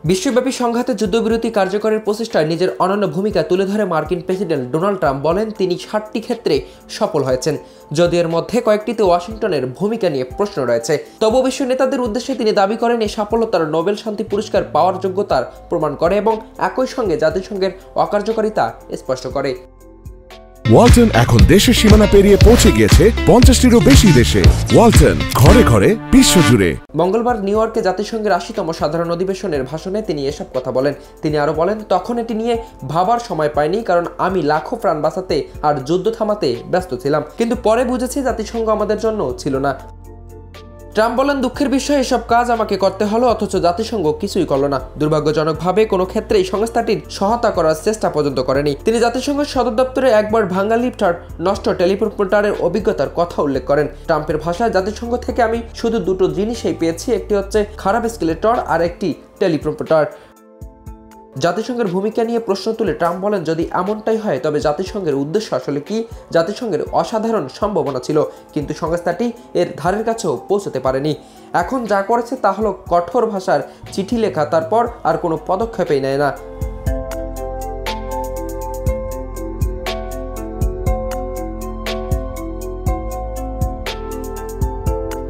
বিশ্বব্যাপী সংঘাতে যুদ্ধবিরতি কার্যকরের প্রচেষ্টায় নিজের অনন্য ভূমিকা তুলে ধরে মার্কিন প্রেসিডেন্ট ডোনাল্ড ট্রাম্প বলেন তিনি 60টি ক্ষেত্রে সফল হয়েছেন, যদিও এর মধ্যে কয়েকটিতে ওয়াশিংটনের ভূমিকা নিয়ে প্রশ্ন রয়েছে। তবু বিশ্ব নেতাদের উদ্দেশ্যে তিনি দাবি করেন এই সাফল্য তার নোবেল শান্তি পুরস্কার পাওয়ার যোগ্যতার প্রমাণ করে এবং একই সঙ্গে জাতিসংঘের অকার্যকারিতা স্পষ্ট করে। ওয়ালটন এখন দেশের সীমানা পেরিয়ে পৌঁছে গিয়েছে 50টিরও বেশি দেশে। ওয়ালটন, ঘরে ঘরে বিশ্বজুড়ে। মঙ্গলবার নিউ ইয়র্কে জাতিসংঘের 80তম সাধারণ অধিবেশনের ভাষণে তিনি এসব কথা বলেন। তিনি আরো বলেন, তখন এটি নিয়ে ভাবার সময় পাইনি, কারণ আমি লাখো প্রাণ বাঁচাতে আর যুদ্ধ থামাতে ব্যস্ত ছিলাম, কিন্তু পরে বুঝেছি জাতিসংঘ আমাদের জন্য ছিল না। ট্রাম্প বলেন, দুঃখের বিষয়ে এসব কাজ আমাকে করতে হলো, অথচ জাতিসংঘ কিছুই করল না। দুর্ভাগ্যজনকভাবে কোনো ক্ষেত্রেই সংস্থাটির সহায়তা করার চেষ্টা পর্যন্ত করেনি। তিনি জাতিসংঘের সদর দপ্তরে একবার ভাঙ্গা লিফটার, নষ্ট টেলিপ্রম্পটারের অভিজ্ঞতার কথা উল্লেখ করেন। ট্রাম্পের ভাষায়, জাতিসংঘ থেকে আমি শুধু দুটো জিনিসই পেয়েছি, একটি হচ্ছে খারাপ এসকেলেটর আর একটি টেলিপ্রম্পটার। জাতিসংঘের ভূমিকা নিয়ে প্রশ্ন তুলে ট্রাম্প বলেন, যদি এমনটাই হয় তবে জাতিসংঘের উদ্দেশ্য আসলে কি? জাতিসংঘের অসাধারণ সম্ভাবনা ছিল, কিন্তু সংস্থাটি এর ধারের কাছেও পৌঁছতে পারেনি। এখন যা করেছে তা হলো কঠোর ভাষার চিঠি লেখা, তারপর আর কোনো পদক্ষেপই নেয় না।